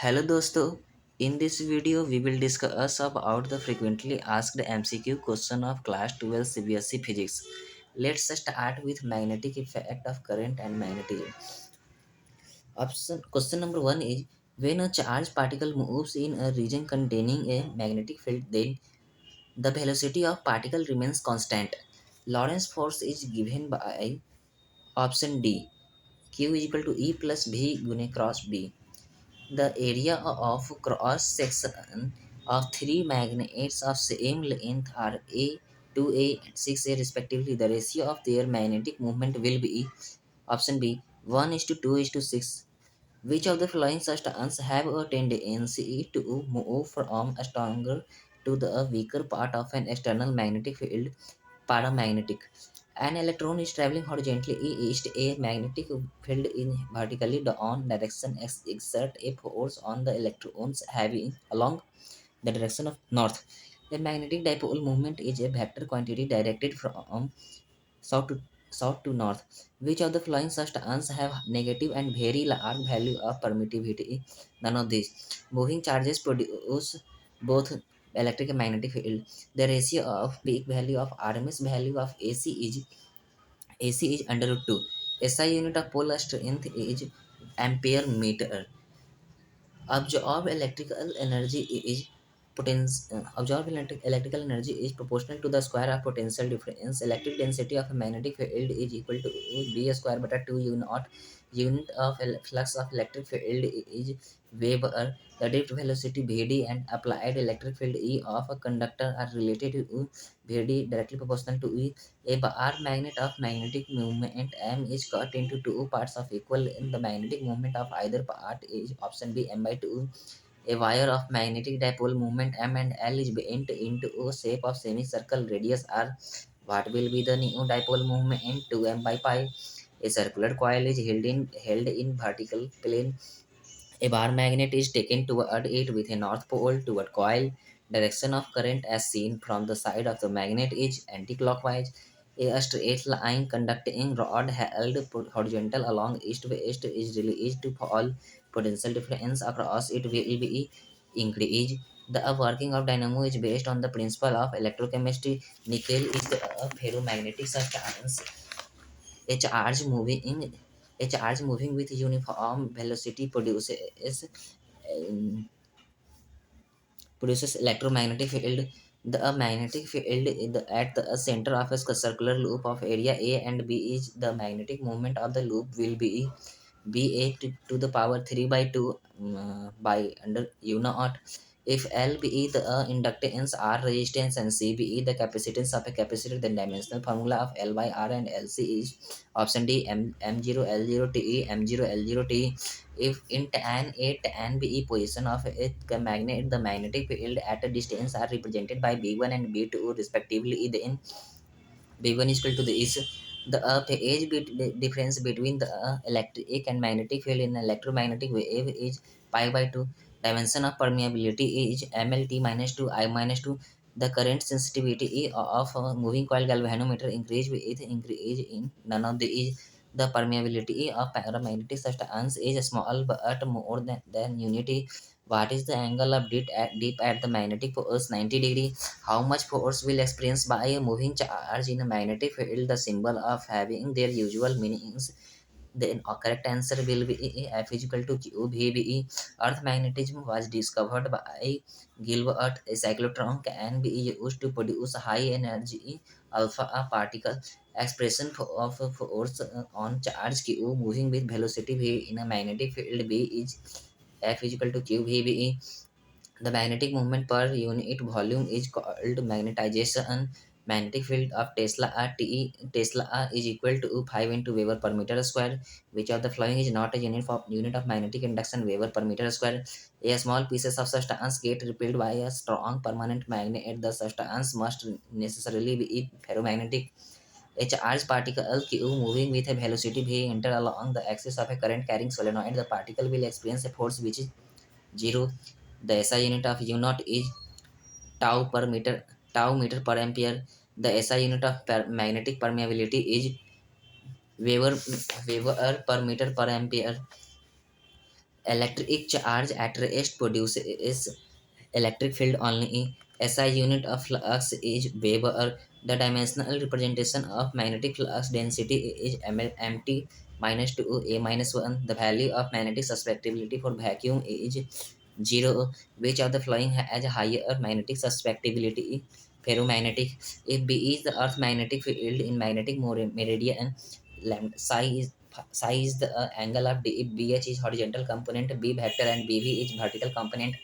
Hello दोस्तों, in this video we will discuss about the frequently asked MCQ question of class 12 Cbse physics. Let's start with magnetic effect of current and magnetism. Option question number 1 is when a charged particle moves in a region containing a magnetic field, then the velocity of particle remains constant. Lorentz force is given by option D. Q is equal to E plus V gune cross B. The area of cross section of three magnets of same length are A, 2A, and 6A respectively. The ratio of their magnetic moment will be option B 1 is to 2 is to 6. Which of the following substances have a tendency to move from a stronger to the weaker part of an external magnetic field? Paramagnetic. An electron is traveling horizontally east. A magnetic field in vertically down direction exert a force on the electrons having along the direction of north. The magnetic dipole moment is a vector quantity directed from south to north. Which of the following substances have negative and very large value of permittivity? None of these. Moving charges produce both electric and magnetic field. The ratio of peak value of RMS value of AC is under root 2. SI unit of polar strength is ampere meter. Absorbed electrical energy is proportional to the square of potential difference. Electric density of a magnetic field is equal to b square beta 2 u naught. Unit of flux of electric field is Weber. The drift velocity Vd and applied electric field E of a conductor are related to Vd directly proportional to E. A bar magnet of magnetic moment M is cut into two parts of equal length. The magnetic moment of either part is option B M by 2. A wire of magnetic dipole moment M and L is bent into a shape of semicircle radius R. What will be the new dipole moment 2m by pi? A circular coil is held in vertical plane. A bar magnet is taken toward it with a north pole toward coil. Direction of current as seen from the side of the magnet is anticlockwise. A straight line conducting rod held horizontal along east-west is released to fall. Potential difference across it will be increased. The working of dynamo is based on the principle of electrochemistry. Nickel is the ferromagnetic substance. A charge moving a charge moving with uniform velocity um, produces electromagnetic field. The magnetic field at the center of a circular loop of area A and B is the magnetic moment of the loop will be BA to the power 3 by 2 by under U naught. If L be the inductance, R resistance, and C be the capacitance of a capacitor, then dimensional formula of L by R and LC is option D M0 L0 TE M0 L0 T. If in tan A tan B position of a magnet, the magnetic field at a distance are represented by B1 and B2 respectively, then B1 is equal to this. The phase difference between the electric and magnetic field in electromagnetic wave is pi by 2. Dimension of permeability is MLT minus 2 I minus 2. The current sensitivity of moving coil galvanometer increase with increase in none of these. The permeability of paramagnetic substance is small but more than unity. What is the angle of deep at the magnetic force? 90 degree. How much force will experienced by a moving charge in a magnetic field? The symbol of having their usual meanings. The correct answer will be F is equal to QVBE. Earth magnetism was discovered by Gilbert. A cyclotron can be used to produce high energy alpha particle. Expression of force on charge Q moving with velocity V in a magnetic field B is F is equal to QVBE. The magnetic moment per unit volume is called magnetization. Magnetic field of Tesla is equal to 5 into Weber per meter square. Which of the following is not a unit of magnetic induction? Weber per meter square. A small pieces of substance get repelled by a strong permanent magnet. The substance must necessarily be ferromagnetic. A charged particle Q moving with a velocity v enter along the axis of a current carrying solenoid. The particle will experience a force which is 0. The SI unit of U naught is tau meter per ampere. The SI unit of magnetic permeability is Weber per meter per ampere. Electric charge at rest produces electric field only. SI unit of flux is Weber. The dimensional representation of magnetic flux density is mt minus 2 a minus 1. The value of magnetic susceptibility for vacuum is 0. Which of the following has a higher magnetic susceptibility? Ferromagnetic. If B is the Earth's magnetic field in magnetic meridian, psi is the angle of D. If BH is horizontal component, B vector, and BV is vertical component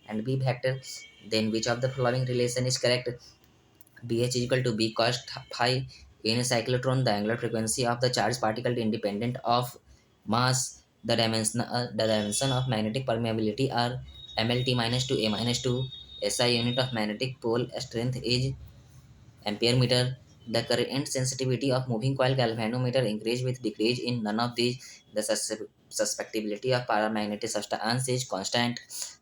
and B vector, then which of the following relation is correct? BH is equal to B cos phi. In a cyclotron, the angular frequency of the charged particle independent of mass. The dimension of magnetic permeability are MLT minus 2 A minus 2. SI unit of magnetic pole strength is ampere meter. The current sensitivity of moving coil galvanometer increase with decrease in none of these. The susceptibility of paramagnetic substance is constant.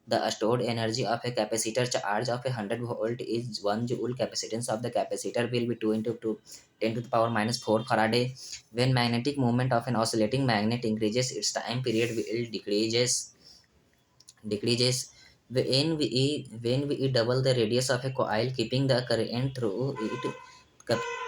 The stored energy of a capacitor charge of 100 volt is 1 joule. Capacitance of the capacitor will be 2 into 2 10 to the power minus 4 Faraday. When magnetic moment of an oscillating magnet increases, its time period will decreases. When we double the radius of a coil, keeping the current through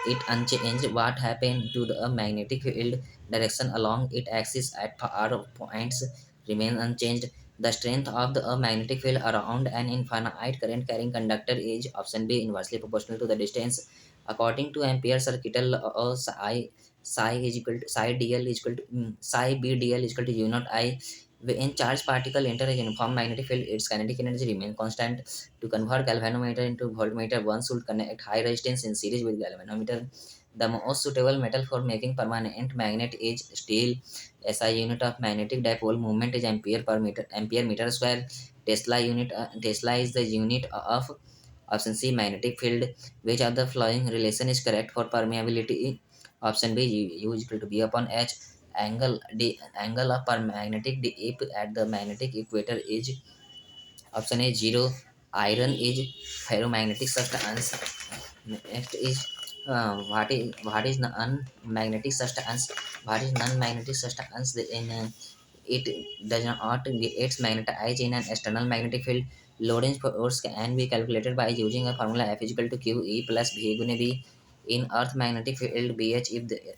it unchanged, what happened to the magnetic field direction along its axis at r points remain unchanged. The strength of the magnetic field around an infinite current carrying conductor is option B inversely proportional to the distance. According to ampere circuital law, psi is equal to psi dl is equal to psi b dl is equal to u naught I. When charged particle enter a uniform magnetic field, its kinetic energy remains constant. To convert galvanometer into voltmeter, one should connect high resistance in series with galvanometer. The most suitable metal for making permanent magnet is steel. SI unit of magnetic dipole moment is ampere meter square. Tesla is the unit of option C magnetic field. Which of the following relation is correct for permeability? Option B U is equal to B upon H. Angle of permagnetic dip at the magnetic equator is option A 0. Iron is ferromagnetic substance. Next is what is non-magnetic substance? What is non-magnetic substance? It does not get magnetized in an external magnetic field. Lorentz force can be calculated by using a formula F is equal to QE plus V gune B. In Earth magnetic field BH,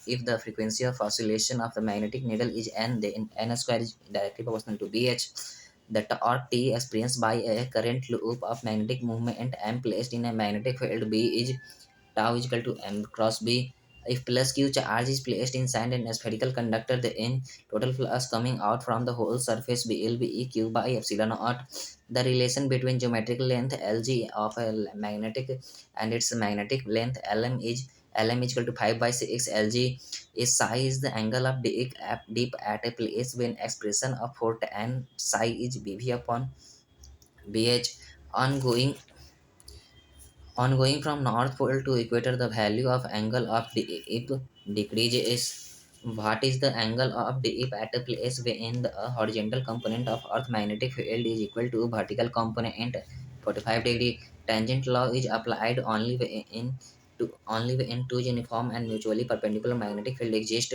if the frequency of oscillation of the magnetic needle is n, then n square is directly proportional to BH. The torque T experienced by a current loop of magnetic movement M placed in a magnetic field B is tau is equal to m cross b. If plus q charge is placed inside an spherical conductor, then total flux coming out from the whole surface will be q by epsilon naught. The relation between geometric length Lg of a magnetic and its magnetic length Lm is equal to 5 by 6 Lg. Is psi is the angle of dip at a place when expression of for tan psi is bv upon bh. Ongoing from North Pole to equator, the value of angle of dip decreases. What is the angle of dip at a place when the horizontal component of Earth magnetic field is equal to vertical component 45 degree? Tangent law is applied only when two uniform and mutually perpendicular magnetic field exist.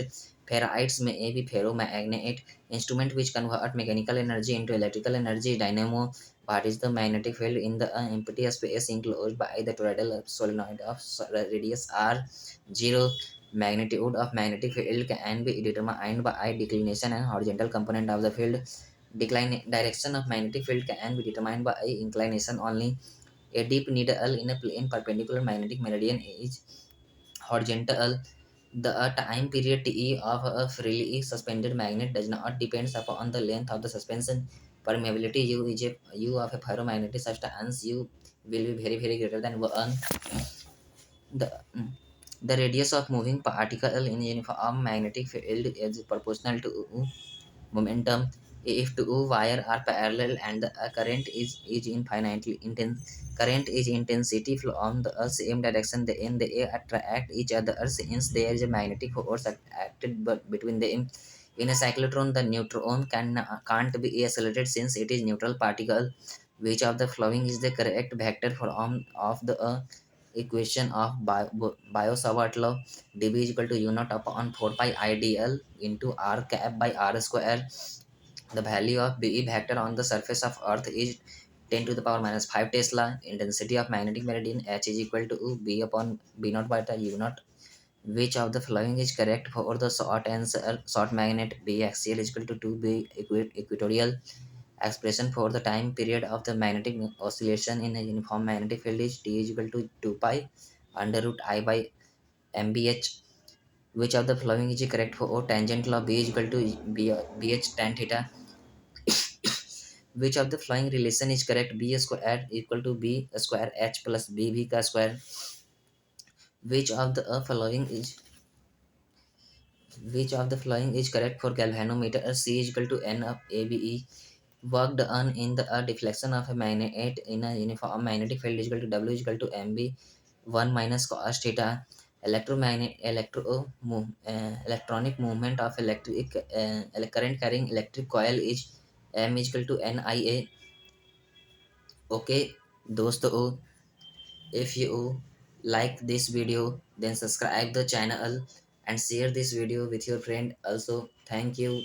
Ferrites may be ferromagnet instrument which convert mechanical energy into electrical energy. Dynamo. What is the magnetic field in the empty space enclosed by the toroidal solenoid of radius r? 0. Magnitude of magnetic field can be determined by declination and horizontal component of the field. Decline direction of magnetic field can be determined by inclination only. A deep needle in a plane perpendicular magnetic meridian is horizontal. The time period T of a freely suspended magnet does not depend upon the length of the suspension. Permeability U of a ferromagnetic substance U will be very very greater than 1. The the radius of moving particle in uniform magnetic field is proportional to momentum. If two wire are parallel and the current is infinitely intense, current is intensity flow on the same direction, then they attract each other since there is a magnetic force acted between them. In a cyclotron, the neutron can't be accelerated since it is neutral particle. Which of the following is the correct vector form of the equation of Biot law? dB is equal to u naught upon 4 pi idl into r cap by r square. The value of Be vector on the surface of Earth is 10 to the power minus 5 Tesla. Intensity of magnetic meridian H is equal to B upon B naught by the U naught. Which of the following is correct for the short answer? Short magnet B axial is equal to 2B equatorial. Expression for the time period of the magnetic oscillation in a uniform magnetic field is T is equal to 2 pi under root I by MBH. Which of the following is correct for tangent law B is equal to BH tan theta? Which of the following relation is correct? B square equal to B square H plus BB का square. Which of the following is correct for galvanometer? C is equal to N of ABE. Work done in the deflection of a magnet in a uniform magnetic field is equal to W is equal to MB 1 minus cos theta. Electronic movement of electric current carrying electric coil is M is equal to NIA. Okay, दोस्तों, if you like this video, then subscribe the channel and share this video with your friend also. Thank you.